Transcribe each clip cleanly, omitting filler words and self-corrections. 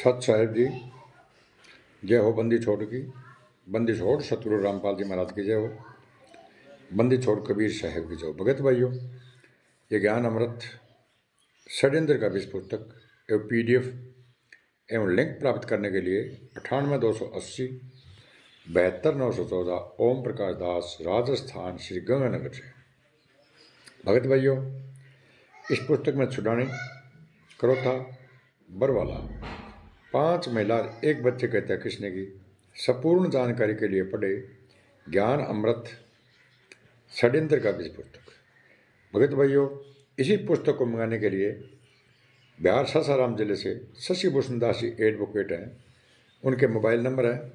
सत साहिब जी, जय हो बंदी छोड़ की। बंदी छोड़ सतगुरु रामपाल जी महाराज की जय हो। बंदी छोड़ कबीर साहब की जय हो। भगत भाइयों, ये ज्ञान अमृत षड्यंत्र का विषय पुस्तक एवं PDF एवं लिंक प्राप्त करने के लिए 98 280 72 914 ओम प्रकाश दास, राजस्थान, श्री गंगानगर से। भगत भाइयों, इस पुस्तक में छुड़ानी, करोथा, बरवाला, 5 महिला, 1 बच्चे की हत्या किसने की, संपूर्ण जानकारी के लिए पढ़े ज्ञान अमृत षड्यंत्र का विषय पुस्तक। भगत भाइयों, इसी पुस्तक को मंगाने के लिए बिहार सासाराम जिले से शशि भूषण दास जी एडवोकेट हैं। उनके मोबाइल नंबर है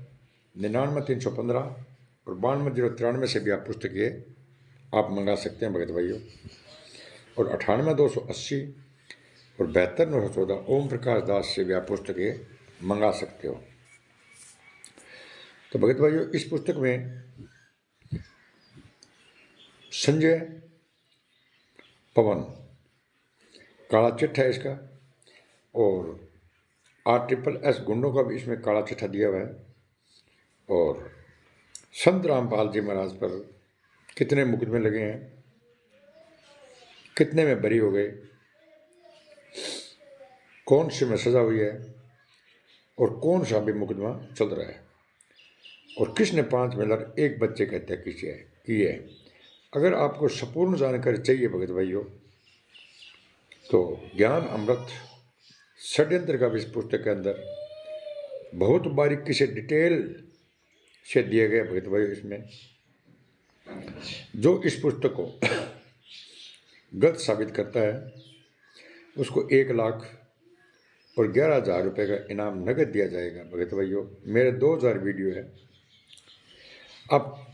99 315 और 92 093 से भी आप पुस्तक ये आप मंगा सकते हैं भगत भाइयों। और 98 280 और 72 914 ओम प्रकाश दास से भी आप पुस्तक ये मंगा सकते हो। तो भगत भाइयों, इस पुस्तक में संजय पवन काला चिट्ठा है इसका, और RSSS गुंडों का भी इसमें काला चिट्ठा दिया हुआ है। और संत रामपाल जी महाराज पर कितने मुकदमे लगे हैं, कितने में बरी हो गए, कौन से में सजा हुई है और कौन सा भी मुकदमा चल रहा है, और किसने 5 महिला 1 बच्चे की हत्या की है। अगर आपको संपूर्ण जानकारी चाहिए भगत भाइयों, तो ज्ञान अमृत षड्यंत्र का इस पुस्तक के अंदर बहुत बारीकी से डिटेल से दिए गए भगत भाइयों। इसमें जो इस पुस्तक को गलत साबित करता है उसको 1 लाख और 11,000 रुपये का इनाम नगद दिया जाएगा भगत भाइयों। मेरे 2000 वीडियो है। अब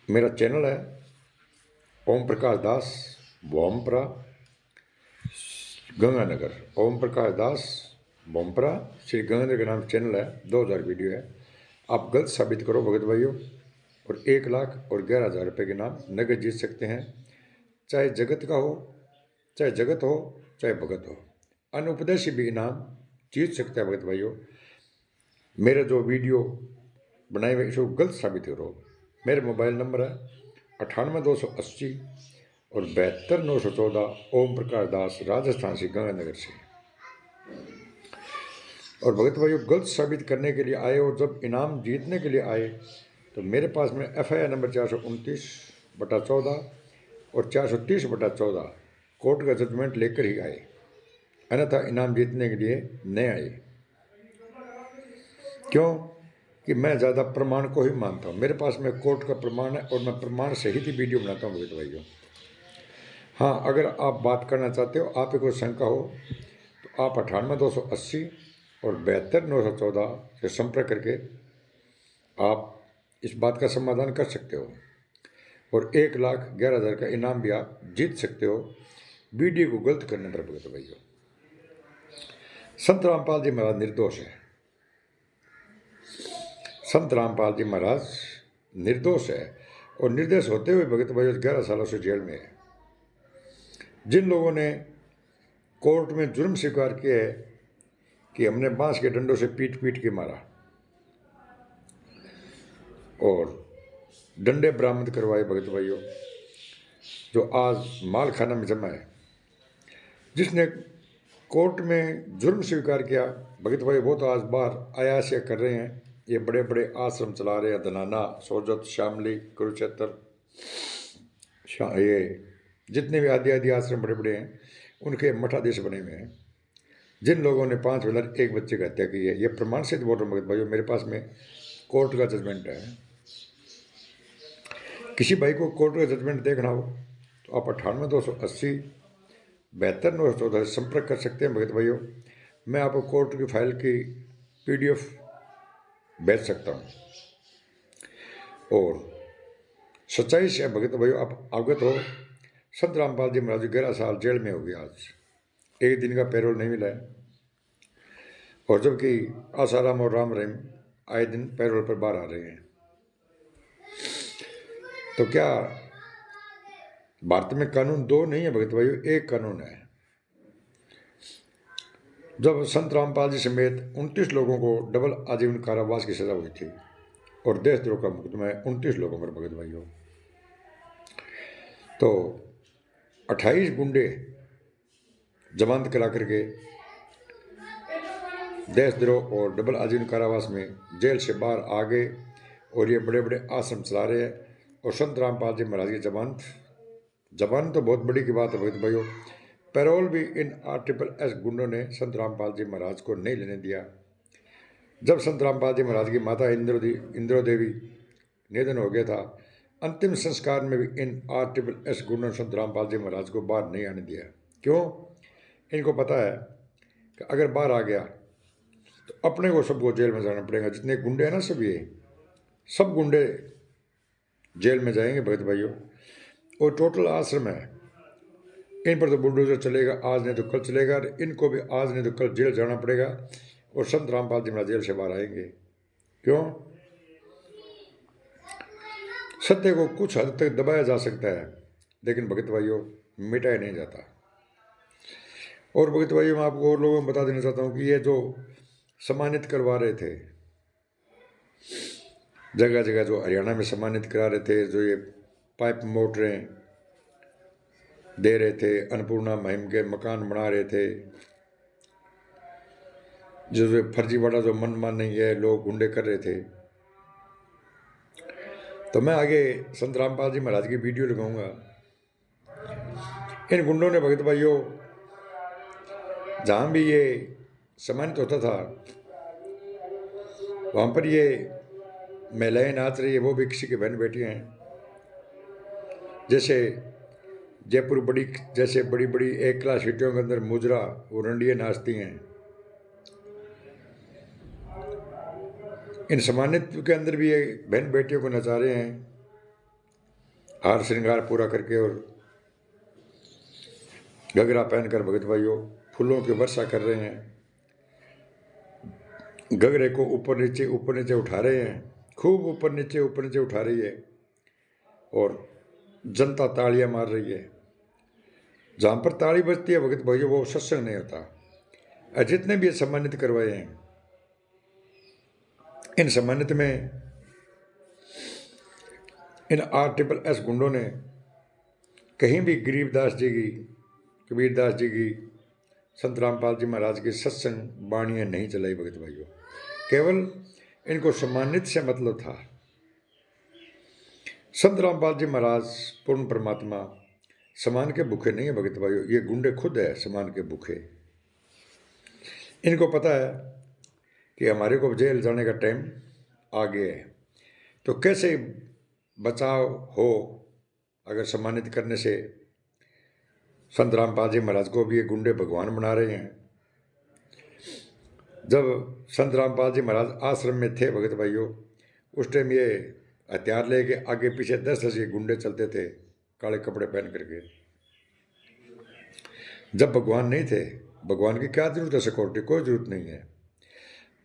मेरा चैनल है ओम प्रकाश दास बोमपरा गंगानगर, ओम प्रकाश दास बोमपरा श्री गंगानगर के नाम चैनल है। 2000 वीडियो है। आप गलत साबित करो भगत भाइयों और 1 लाख और 11,000 रुपये के नाम नगद जीत सकते हैं। चाहे जगत का हो, चाहे जगत हो, चाहे भगत हो, अनुपदेशी भी इनाम जीत सकते हैं भगत भाइयों। मेरे जो वीडियो बनाए हुए इसको गलत साबित करो। मेरे मोबाइल नंबर है 98 280 और 72 914 ओम प्रकाश दास, राजस्थान से, गंगानगर से। और भगत भाइयों, गलत साबित करने के लिए आए और जब इनाम जीतने के लिए आए तो मेरे पास में FIR नंबर 429/14 और 430/14 कोर्ट का जजमेंट लेकर ही आए, अन्यथा इनाम जीतने के लिए नहीं आए। क्यों कि मैं ज़्यादा प्रमाण को ही मानता हूँ। मेरे पास में कोर्ट का प्रमाण है और मैं प्रमाण सहित ही वीडियो बनाता हूँ भगत भाइयों। हाँ, अगर आप बात करना चाहते हो, आप कोई शंका हो, तो आप 98 280 और 72 914 से संपर्क करके आप इस बात का समाधान कर सकते हो और 1 लाख 11,000 का इनाम भी आप जीत सकते हो वीडियो को गलत करने पर भगत भाइयों। संत रामपाल जी महाराज निर्दोष है। संत रामपाल जी महाराज निर्दोष है और निर्दोष होते हुए भगत भाइयों 11 सालों से जेल में है। जिन लोगों ने कोर्ट में जुर्म स्वीकार किया है कि हमने बांस के डंडों से पीट पीट के मारा और डंडे बरामद करवाए भगत भाइयों, जो आज माल खाना में जमा है, जिसने कोर्ट में जुर्म स्वीकार किया भगत भाई, वो तो आज बाहर आयासिया कर रहे हैं। ये बड़े बड़े आश्रम चला रहे हैं, धनाना, सोजत, शामली, कुरुक्षेत्र, ये जितने भी आदि आदि आश्रम बड़े बड़े हैं, उनके मठाधीश बने हुए हैं। जिन लोगों ने 5 महिला 1 बच्चे की हत्या की है, ये प्रमाण से बोल रहा हूँ भगत भाइयों। मेरे पास में कोर्ट का जजमेंट है। किसी भाई को कोर्ट का जजमेंट देखना हो तो आप 98 280 72 914 से संपर्क कर सकते हैं भगत भाइयों। मैं आपको कोर्ट की फाइल की PDF भेज सकता हूँ। और सच्चाई से भगत भाइयों आप अवगत हो, संत रामपाल जी महाराज 11 साल जेल में हो गए। आज 1 दिन का पैरोल नहीं मिला है, और जबकि आसाराम और राम रहीम आए दिन पैरोल पर बाहर आ रहे हैं। तो क्या भारत में कानून 2 नहीं है भगत भाइयों, 1 कानून है। जब संत रामपाल जी समेत 29 लोगों को डबल आजीवन कारावास की सजा हुई थी और देशद्रोह का मुकदमा 29 लोगों पर भगत भाइयों, तो 28 गुंडे जमानत करा करके देशद्रोह और डबल आजीवन कारावास में जेल से बाहर आ गए और ये बड़े बड़े आश्रम चला रहे हैं। और संत रामपाल जी महाराज की जमानत तो बहुत बड़ी की बात है भगत भाइयों। पैरोल भी इन RSS गुंडों ने संत रामपाल जी महाराज को नहीं लेने दिया। जब संत रामपाल जी महाराज की माता इंद्रो देवी निधन हो गया था, अंतिम संस्कार में भी इन RSS गुंडों ने संत रामपाल जी महाराज को बाहर नहीं आने दिया। क्यों? इनको पता है कि अगर बाहर आ गया तो अपने को सबको जेल में जाना पड़ेगा। जितने गुंडे हैं ना, सब गुंडे जेल में जाएंगे भगत भाइयों। और टोटल आश्रम है, इन पर तो बुलडोजर चलेगा, आज नहीं तो कल चलेगा। इनको भी आज नहीं तो कल जेल जाना पड़ेगा और संत रामपाल जी महाराज जेल से बाहर आएंगे। क्यों? सत्य को कुछ हद तक दबाया जा सकता है, लेकिन भगत भाइयों मिटाया नहीं जाता। और भगत भाइयों, मैं आपको और लोगों को बता देना चाहता हूँ कि ये जो सम्मानित करवा रहे थे, जगह जगह जो हरियाणा में सम्मानित करा रहे थे, जो ये पाइप मोटरें दे रहे थे, अन्नपूर्णा मुहिम के मकान बना रहे थे, जो फर्जीवाड़ा जो मनमानी है लोग गुंडे कर रहे थे, तो मैं आगे संत रामपाल जी महाराज की वीडियो लगाऊंगा। इन गुंडों ने भगत भाइयों जहाँ भी ये सम्मानित होता था, वहाँ पर ये महिलाएं नाच रही है, वो भी किसी की बहन बेटी हैं। जैसे जयपुर जैसे बड़ी बड़ी एक क्लास सिटियों के अंदर मुजरा और रंडियाँ नाचती हैं, इन सम्मानित के अंदर भी ये बहन बेटियों को नचा रहे हैं, हार श्रृंगार पूरा करके और घघरा पहनकर भगत भाइयों फूलों की वर्षा कर रहे हैं। घघरे को ऊपर नीचे उठा रहे हैं, खूब ऊपर नीचे उठा रही है और जनता तालियां मार रही है। जहाँ पर ताली बजती है भगत भाइयों, वो सत्संग नहीं होता। जितने भी सम्मानित करवाए हैं, इन सम्मानित में इन RSS गुंडों ने कहीं भी गरीबदास जी की, कबीरदास जी की, संत रामपाल जी महाराज की सत्संग बाणियाँ नहीं चलाई भगत भाइयों। केवल इनको सम्मानित से मतलब था। संत रामपाल जी महाराज पूर्ण परमात्मा सम्मान के भूखे नहीं है भगत भाइयों, ये गुंडे खुद है सम्मान के भूखे। इनको पता है कि हमारे को जेल जाने का टाइम आ गया है, तो कैसे बचाव हो अगर सम्मानित करने से। संत रामपाल जी महाराज को भी ये गुंडे भगवान बना रहे हैं। जब संत रामपाल जी महाराज आश्रम में थे भगत भाइयों, उस टाइम ये हथियार लेके आगे पीछे 10 ये गुंडे चलते थे काले कपड़े पहन करके। जब भगवान नहीं थे, भगवान की क्या जरूरत है, सिक्योरिटी कोई जरूरत नहीं है।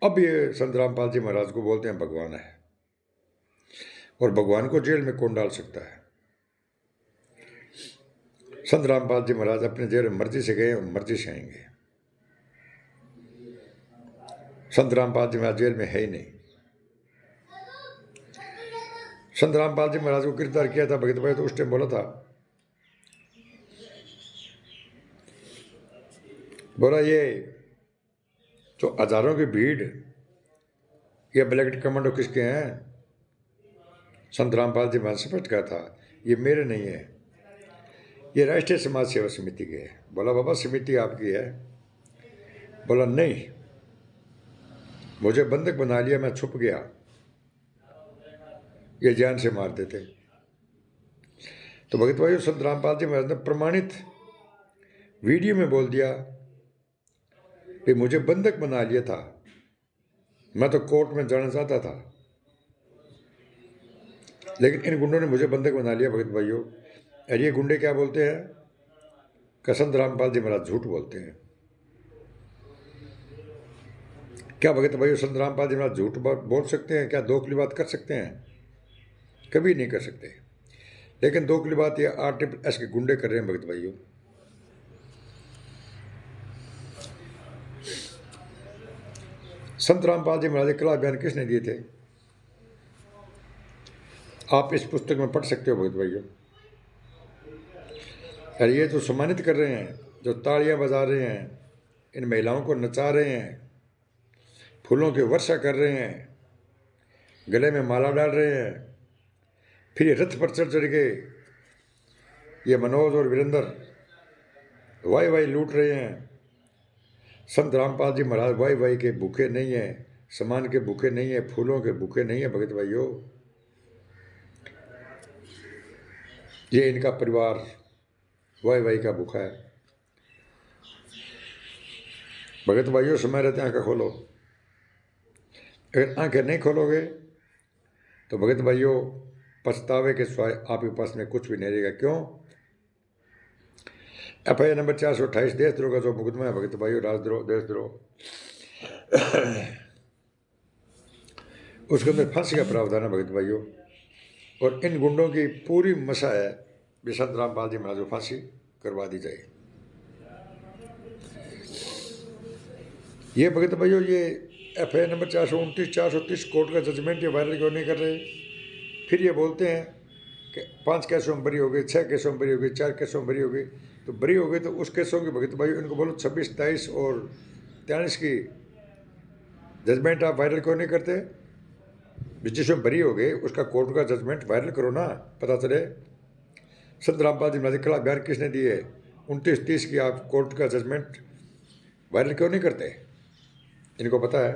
अब ये संत रामपाल जी महाराज को बोलते हैं भगवान है, और भगवान को जेल में कौन डाल सकता है। संत रामपाल जी महाराज अपने जेल में मर्जी से गए और मर्जी से आएंगे। संत रामपाल जी महाराज जेल में है ही नहीं। संत रामपाल जी महाराज को गिरफ्तार किया था भगत भाई, तो उस टाइम बोला ये जो हजारों की भीड़, ये ब्लैक कमांडो किसके हैं? संत रामपाल जी महाराज स्पष्ट कहा था, ये मेरे नहीं है, ये राष्ट्रीय समाज सेवा समिति के है। बोला बाबा समिति आपकी है? बोला नहीं, मुझे बंधक बना लिया, मैं छुप गया, ये जान से मार देते। तो भगत भाई संत रामपाल जी महाराज ने प्रमाणित वीडियो में बोल दिया कि मुझे बंधक बना लिया था, मैं तो कोर्ट में जाना चाहता था, लेकिन इन गुंडों ने मुझे बंधक बना लिया भगत भाइयों। और ये गुंडे क्या बोलते हैं कि संत रामपाल जी महाराज झूठ बोलते हैं। क्या भगत भाइयों संत रामपाल जी महाराज झूठ बोल सकते हैं? क्या दोखली बात कर सकते हैं? कभी नहीं कर सकते। लेकिन दोखली बात ये RSS के गुंडे कर रहे हैं भगत भाइयों। संत रामपाल जी महाराज कला बयान किसने दिए थे? आप इस पुस्तक में पढ़ सकते हो भगत भाइयों। और ये जो सम्मानित कर रहे हैं, जो तालियां बजा रहे हैं, इन महिलाओं को नचा रहे हैं, फूलों की वर्षा कर रहे हैं, गले में माला डाल रहे हैं, फिर ये रथ पर चढ़ चढ़ के ये मनोज और वीरेंद्र वाई वाई लूट रहे हैं। संत रामपाल जी महाराज वाई वाई के भूखे नहीं हैं, सम्मान के भूखे नहीं है, फूलों के भूखे नहीं है भगत भाइयों। ये इनका परिवार वाई वाई का भूखा है। भगत भाइयों, समय रहते आंखें खोलो। अगर आंखें नहीं खोलोगे तो भगत भाइयों पछतावे के सिवाय आपके पास में कुछ भी नहीं रहेगा। क्यों? FIR नंबर 428 देशद्रोह का जो मुकदमा है भगत भाइयों, राजद्रोह, देशद्रोह, उसके अंदर फांसी का प्रावधान है भगत भाइयों। और इन गुंडों की पूरी मशा है कि संत रामपाल जी महाराज को फांसी करवा दी जाए। ये भगत भाइयों, ये FIR नंबर 429, 430 कोर्ट का जजमेंट ये वायरल क्यों नहीं कर रहे? फिर ये बोलते हैं कि 5 केसों में बरी हो गई, 6 केसों में बरी हो गई, 4 केसों में बरी हो गई। तो बरी हो गई तो उस केसों की भगत भाइयों इनको बोलो 26, 23 और 43 की जजमेंट आप वायरल क्यों नहीं करते? जिसमें बरी हो गई उसका कोर्ट का जजमेंट वायरल करो ना, पता चले। संत रामपाल जी महाराज कला बयान किसने दिए? 29, 30 की आप कोर्ट का जजमेंट वायरल क्यों नहीं करते? इनको पता है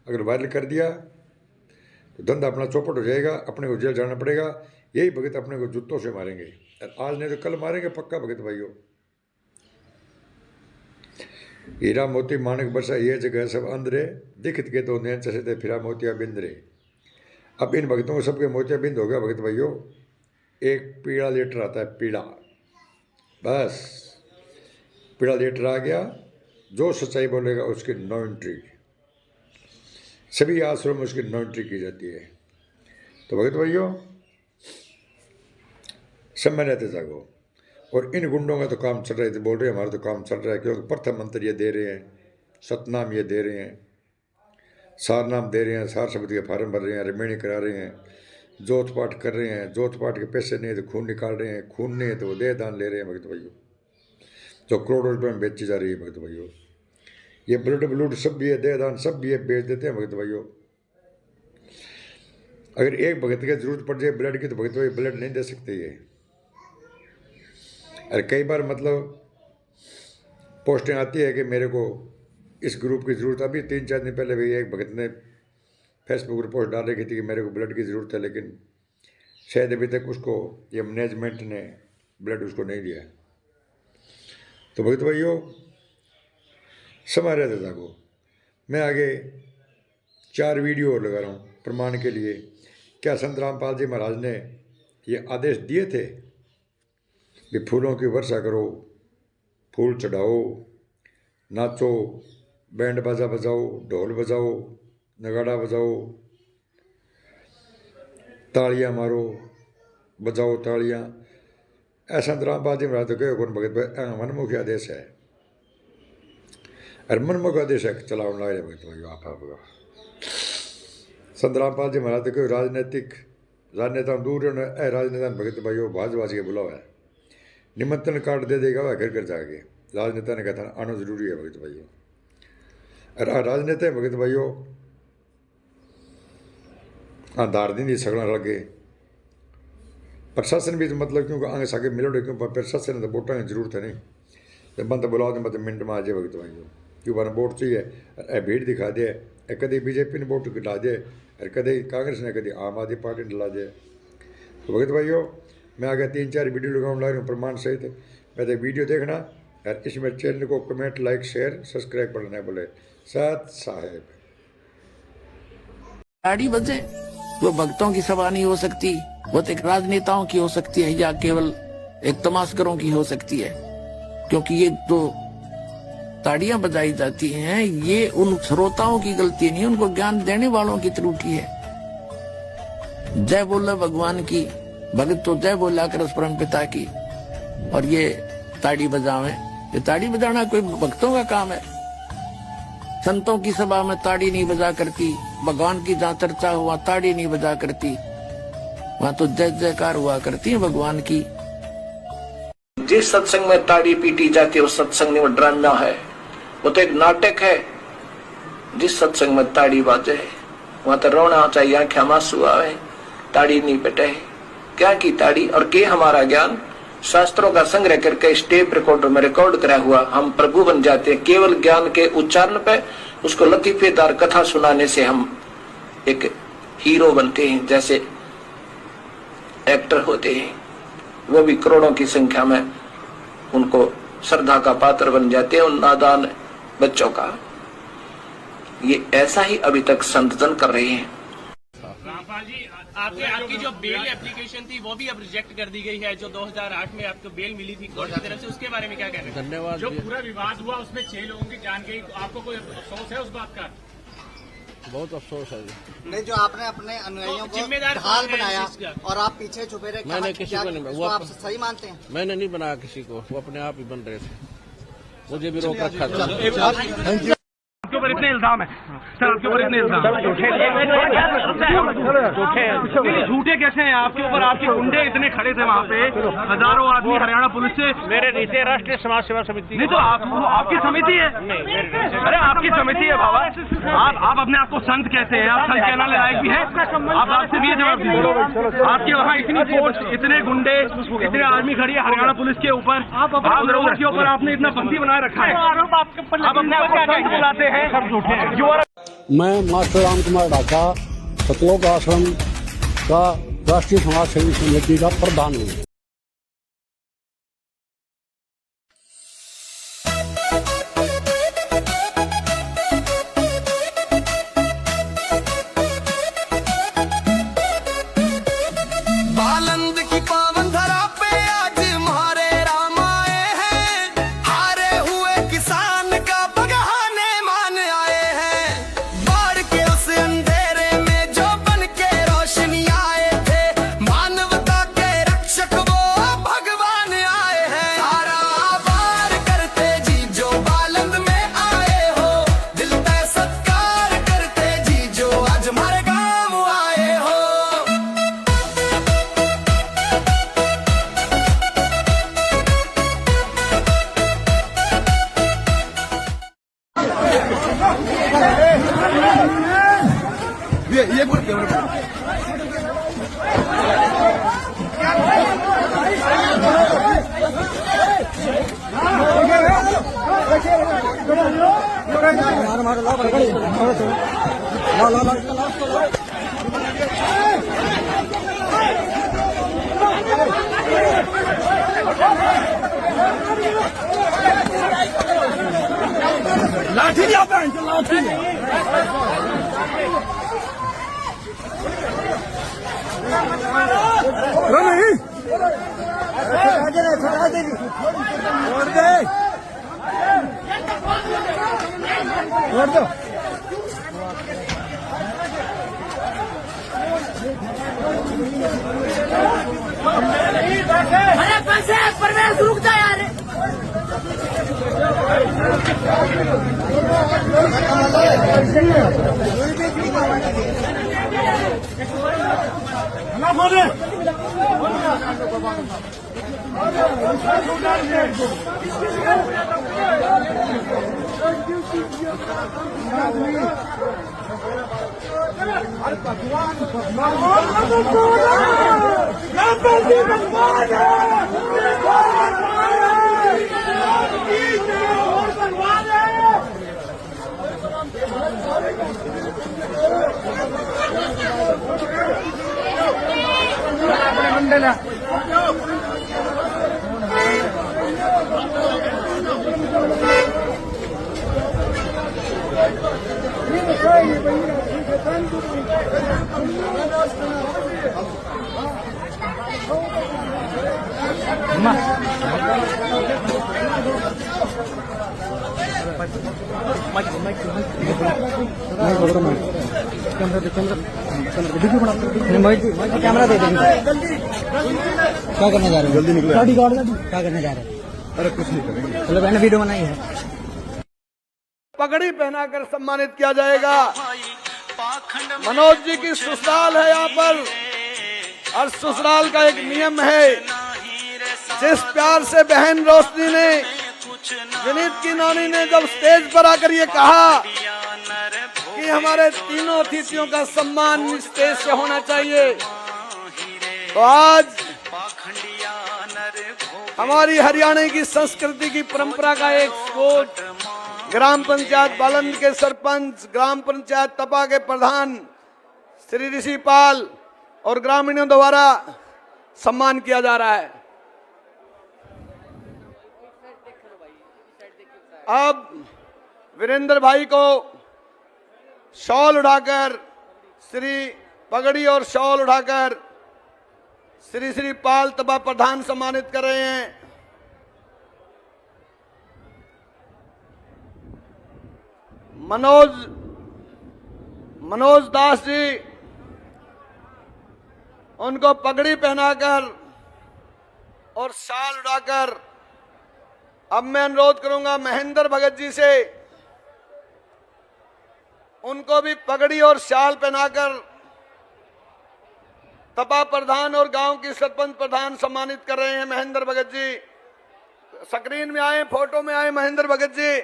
अगर वायरल कर दिया तो धंधा अपना चौपट हो जाएगा, अपने को जेल जाना पड़ेगा। यही भगत अपने को जूतों से मारेंगे, आज नहीं तो कल मारेंगे पक्का भगत भाइयों। हीरा मोती माणक बरसा ये जगह सब अंदरे, दिखत के तो नैन चसे थे फिरा मोतिया बिंदरे। अब इन भगतों को सबके मोतिया बिंद हो गया भगत भाइयों। एक पीड़ा लेटर आता है, पीड़ा, बस पीड़ा लेटर आ गया। जो सच्चाई बोलेगा उसकी नो एंट्री, सभी आश्रम में उसकी नो एंट्री की जाती है। तो भगत भाइयों समय रहते जागो। और इन गुंडों का तो काम चल रहे थे, बोल रहे हैं हमारा तो काम चल रहा है, क्योंकि प्रथम मंत्र ये दे रहे हैं, सतनाम ये दे रहे हैं, सारनाम दे रहे हैं, सार शब्द के फार्म भर रहे हैं, रिमेणी करा रहे हैं, जोत पाठ कर रहे हैं। जोत पाठ के पैसे नहीं है तो खून निकाल रहे हैं, खून नहीं है तो वो देह दान ले रहे हैं भगत भाइयों, जो करोड़ों रुपये में बेची जा रही है भगत भाइयों। ये ब्लड ब्लूड सब भी है, देह दान सब भी है, बेच देते हैं भगत भाइयों। अगर एक भगत की जरूरत पड़ जाए ब्लड की तो भगत भाई ब्लड नहीं दे सकते ये। और कई बार मतलब पोस्टें आती है कि मेरे को इस ग्रुप की ज़रूरत। अभी 3-4 दिन पहले भी एक भगत ने फेसबुक पर पोस्ट डाल रखी थी कि मेरे को ब्लड की ज़रूरत है, लेकिन शायद अभी तक उसको ये मैनेजमेंट ने ब्लड उसको नहीं दिया। तो भगत भाइयों समय रहते जागो। मैं आगे 4 वीडियो और लगा रहा हूँ प्रमाण के लिए। क्या संत रामपाल जी महाराज ने ये आदेश दिए थे कि फूलों की वर्षा करो, फूल चढ़ाओ, नाचो, बैंड बाजा बजाओ, ढोल बजाओ, नगाड़ा बजाओ, तालियां मारो, बजाओ तालियां? ऐसा संत रामपाल जी महाराज तो कहो कौन भगत भाई, मनमुखी आदेश है। और मनमुख आदेश है चलाओ लगा रहे भगत भाई आप संत रामपाल जी महाराज को राजनीतिक राजनेता दूर राजनेता भगत भाइयों भाज भाज के बुलावा है, निमंत्रण कार्ड दे देगा वह घर घर जाके। राजनेता ने कहा था आना जरूरी है भगत भाइयों। और राजनेता भगत भाइयों धार दी सगड़ा रल गए। प्रशासन भी तो मतलब क्योंकि आगे सागे मिलोड़े क्यों प्रशासन ने तो वोटा की जरूरत है नहीं, तो बंद बुलाओ तो मतलब मिनट में आ जाए भगत भाइयों। क्यों बार वोट चाहिए भीड़ दिखा दे, कभी बीजेपी ने वोट ला दे और कभी कांग्रेस ने कभी आम आदमी पार्टी ने ला दे। तो भगत भाइयों मैं आगे 3-4 वीडियो लगाने ला रही हूँ प्रमाण सहित। मैं तो वीडियो देखना और इसमें चैनल को कमेंट लाइक शेयर सब्सक्राइब करना बोले साथ साहेब। गाड़ी बजे वो भक्तों की सभा नहीं हो सकती, वो तो एक राजनेताओं की हो सकती है या केवल एक तमाशकरों की हो सकती है। क्योंकि ये तो ताड़ियां बजाई जाती हैं, ये उन श्रोताओं की गलती नहीं, उनको ज्ञान देने वालों की त्रुटि है। जय बोला भगवान की, भगत तो जय बोला कर उस परम पिता की। और ये ताड़ी बजावे, ये ताड़ी बजाना कोई भक्तों का काम है? संतों की सभा में ताड़ी नहीं बजा करती, भगवान की जहाँ चर्चा हुआ ताड़ी नहीं बजा करती, वहां तो जय जयकार हुआ करती है भगवान की। जिस सत्संग में ताड़ी पीटी जाती है उस सत्संग में वो ड्रामा है, वो तो एक नाटक है। जिस सत्संग में ताड़ी बाजे वहां तो रोना चाहिए, आंखें आंसू आवे, ताड़ी नहीं पिटे। क्या की ताड़ी और के हमारा ज्ञान शास्त्रों का संग्रह करके स्टेप रिकॉर्डर में रिकॉर्ड करा हुआ हम प्रभु बन जाते हैं। केवल ज्ञान के उच्चारण पे उसको लतीफेदार कथा सुनाने से हम एक हीरो बनते हैं, जैसे एक्टर होते हैं, वो भी करोड़ों की संख्या में उनको श्रद्धा का पात्र बन जाते हैं उन नादान बच्चों का। ये ऐसा ही अभी तक संतजन कर रहे हैं। रामपाल जी, आपकी जो बेल एप्लीकेशन थी वो भी अब रिजेक्ट कर दी गई है, जो 2008 में आपको बेल मिली थी कोर्ट की तरफ से, उसके बारे में क्या कह रहे हैं? धन्यवाद। जो पूरा विवाद हुआ उसमें 6 लोगों की जान गई, आपको कोई अफसोस है उस बात का? बहुत अफसोस है। नहीं, जो आपने अपने अनुयायियों को जिम्मेदार ढाल कौन है बनाया इस चीज़ का? और आप पीछे छुपे रहे, मैंने किसी को नहीं, वो आप सही मानते हैं? मैंने नहीं बनाया किसी को, वो अपने आप ही बन रहे थे, मुझे भी रोक रखा था। आपके ऊपर इतने इल्जाम है सर, आपके ऊपर इतने इल्जाम झूठे कैसे हैं आपके ऊपर? आपके गुंडे इतने खड़े थे वहाँ पे, हजारों आदमी हरियाणा पुलिस से। मेरे नीचे राष्ट्रीय समाज सेवा समिति नहीं तो आपकी समिति है। अरे आपकी समिति है बाबा, आप अपने आप को संत कहते हैं, आप संत कहने लायक भी है? आप आपसे भी ये जवाब दीजिए, आपके वहाँ इतनी फोर्स, इतने गुंडे, इतने आर्मी खड़ी है हरियाणा पुलिस के ऊपर, आप लोगों के ऊपर आपने इतना बंदी बनाए रखा है, आप अपने आप को संत बुलाते हैं। मैं मास्टर राम कुमार ढाका सतलोक आश्रम का राष्ट्रीय समाज सेवी समिति का प्रधान हूँ। बालंद की पावन धरा पे आज मारे राम आए हैं, हारे हुए किसान का बगहाने मान आए हैं। बाढ़ के उस अंधेरे में जो बन के रोशनी आए थे, मानवता के रक्षक वो भगवान आए हैं। सारा आभार करते जी जो बालंद में आए हो, दिल पे सत्कार करते जी जो आज हमारे गाँव आए हो। अरे पैसे परवेश रुक जा यार। कैमरा दे देंगे। क्या करने जा रहे हो? जल्दी निकलो। क्या करने जा रहे हो? अरे कुछ नहीं करेंगे। चलो मैंने वीडियो बनाई है। पगड़ी पहनाकर सम्मानित किया जाएगा। मनोज जी की ससुराल है यहाँ पर, और ससुराल का एक नियम है, जिस प्यार से बहन रोशनी ने, विनीत की नानी ने जब स्टेज पर आकर ये कहा कि हमारे तीनों अतिथियों का सम्मान स्टेज से होना चाहिए, तो आज हमारी हरियाणा की संस्कृति की परंपरा का एक स्रोत ग्राम पंचायत बालंद के सरपंच, ग्राम पंचायत तपा के प्रधान श्री ऋषिपाल और ग्रामीणों द्वारा सम्मान किया जा रहा है। अब वीरेंद्र भाई को शॉल उठाकर, श्री पगड़ी और शॉल उठाकर श्री श्री पाल तपा प्रधान सम्मानित कर रहे हैं। मनोज दास जी, उनको पगड़ी पहनाकर और शाल उड़ाकर, अब मैं अनुरोध करूंगा महेंद्र भगत जी से, उनको भी पगड़ी और शाल पहनाकर तपा प्रधान और गांव की सरपंच प्रधान सम्मानित कर रहे हैं। महेंद्र भगत जी स्क्रीन में आए, फोटो में आए महेंद्र भगत जी।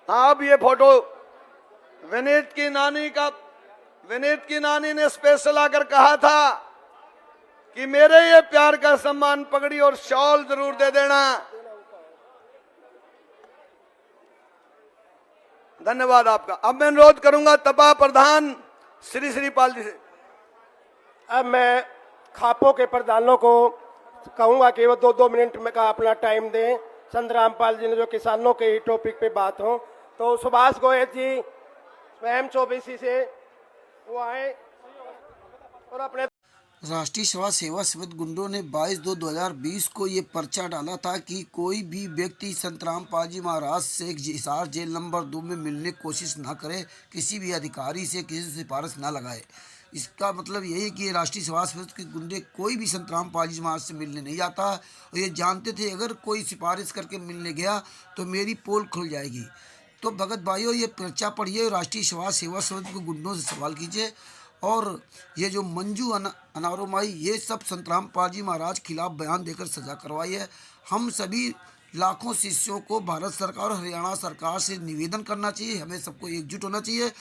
हाँ, अब ये फोटो विनीत की नानी ने स्पेशल आकर कहा था कि मेरे ये प्यार का सम्मान पगड़ी और शॉल जरूर दे देना। धन्यवाद आपका। अब मैं अनुरोध करूंगा तपा प्रधान श्री श्रीपाल जी से। अब मैं खापों के प्रधानों को कहूंगा कि वो 2-2 मिनट में का अपना टाइम दें। चंद रामपाल जी ने जो किसानों के ही टॉपिक पे बात हो, तो सुभाष गोयल जी स्वयं 24 से वो आए और अपने। राष्ट्रीय समाज सेवा समिति गुंडों ने 22/2/2020 को ये पर्चा डाला था कि कोई भी व्यक्ति संत रामपाल जी महाराज से हिसार जेल नंबर 2 में मिलने की कोशिश ना करे, किसी भी अधिकारी से किसी से सिफारिश ना लगाए। इसका मतलब यही है कि राष्ट्रीय समाज समिति के गुंडे कोई भी संत रामपाल जी महाराज से मिलने नहीं जाता, और ये जानते थे अगर कोई सिफारिश करके मिलने गया तो मेरी पोल खुल जाएगी। तो भगत भाइयों, ये पर्चा पढ़िए, राष्ट्रीय समाज सेवा समिति के गुंडों से सवाल कीजिए। और ये जो मंजू अनारोमाई, ये सब संत रामपाल जी महाराज खिलाफ बयान देकर सजा करवाई है। हम सभी लाखों शिष्यों को भारत सरकार और हरियाणा सरकार से निवेदन करना चाहिए, हमें सबको एकजुट होना चाहिए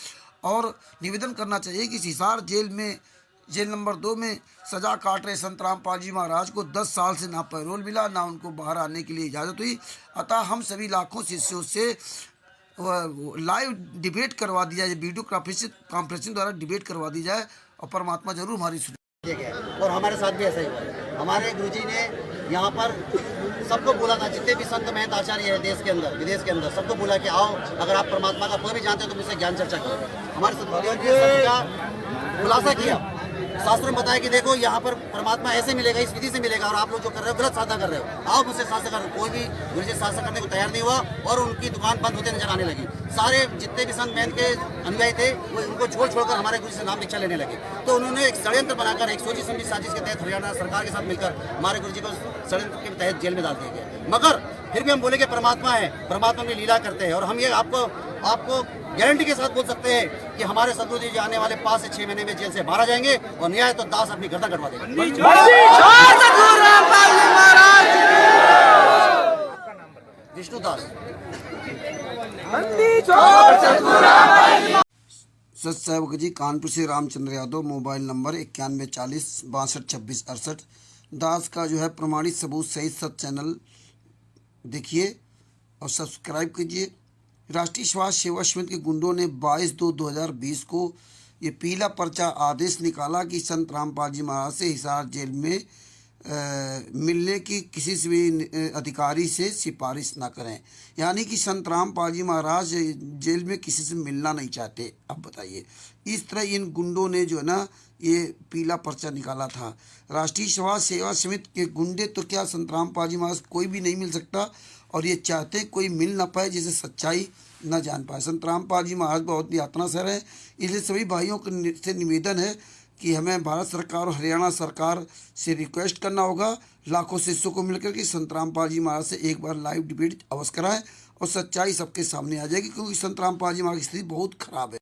और निवेदन करना चाहिए कि हिसार जेल नंबर 2 में सजा काट रहे संत रामपाल जी महाराज को 10 साल से ना पैरोल मिला, ना उनको बाहर आने के लिए इजाज़त हुई। अतः हम सभी लाखों शिष्यों से लाइव डिबेट करवा दी जाए, वीडियो कॉन्फ्रेंसिंग द्वारा डिबेट करवा दी जाए, और परमात्मा जरूर हमारी सुने। और हमारे साथ भी ऐसा ही हुआ। हमारे गुरुजी ने यहाँ पर सबको बोला था, जितने भी संत महंत आचार्य है देश के अंदर विदेश के अंदर, सबको बोला कि आओ, अगर आप परमात्मा का कोई भी जानते हो तो मुझसे ज्ञान चर्चा करो। हमारे सदगुरुदेव ने सबका खुलासा किया, शास्त्र में बताया कि देखो यहाँ पर परमात्मा ऐसे मिलेगा, इस विधि से मिलेगा, और आप लोग जो कर रहे हो गलत साधना कर रहे हो, आओ मुझसे शास्त्र कर। कोई भी गुरुजी शास्त्र करने को तैयार नहीं हुआ और उनकी दुकान बंद होते नजर आने लगी। सारे जितने भी संत महंत के अनुयायी थे वो उनको छोड़कर हमारे गुरु से नाम दीक्षा लेने लगे। तो उन्होंने एक षड्यंत्र बनाकर, एक सोची समझी साजिश के तहत हरियाणा सरकार के साथ मिलकर हमारे गुरुजी को षड्यंत्र के तहत जेल में डाल दिया गया। मगर फिर भी हम बोले कि परमात्मा है, परमात्मा में लीला करते हैं, और हम ये आपको गारंटी के साथ बोल सकते हैं कि हमारे सदगुरु जी आने वाले 5 से 6 महीने में जेल से बाहर आ जाएंगे, और न्याय तो दास अपनी गर्दन कटवा देंगे। विष्णुदास सत्सेवक जी कानपुर से रामचंद्र यादव, मोबाइल नंबर 9140 62 26 68। दास का जो है प्रमाणित सबूत सहित सब चैनल देखिए और सब्सक्राइब कीजिए। राष्ट्रीय समाज सेवा समिति के गुंडों ने 22/2/2020 को ये पीला पर्चा आदेश निकाला कि संत रामपाल जी महाराज से हिसार जेल में मिलने की किसी से भी अधिकारी से सिफारिश ना करें। यानी कि संत रामपाल जी महाराज जेल में किसी से मिलना नहीं चाहते। अब बताइए, इस तरह इन गुंडों ने जो है ना ये पीला पर्चा निकाला था। राष्ट्रीय समाज सेवा समिति के गुंडे तो क्या, संत रामपाल जी महाराज कोई भी नहीं मिल सकता, और ये चाहते कोई मिल ना पाए जिसे सच्चाई न जान पाए। संत रामपाल जी महाराज बहुत यातना सर है, इसलिए सभी भाइयों से निवेदन है कि हमें भारत सरकार और हरियाणा सरकार से रिक्वेस्ट करना होगा लाखों शिष्यों को मिलकर कि संत रामपाल जी महाराज से एक बार लाइव डिबेट अवश्य कराएं और सच्चाई सबके सामने आ जाएगी, क्योंकि संत रामपाल जी महाराज की स्थिति बहुत खराब है।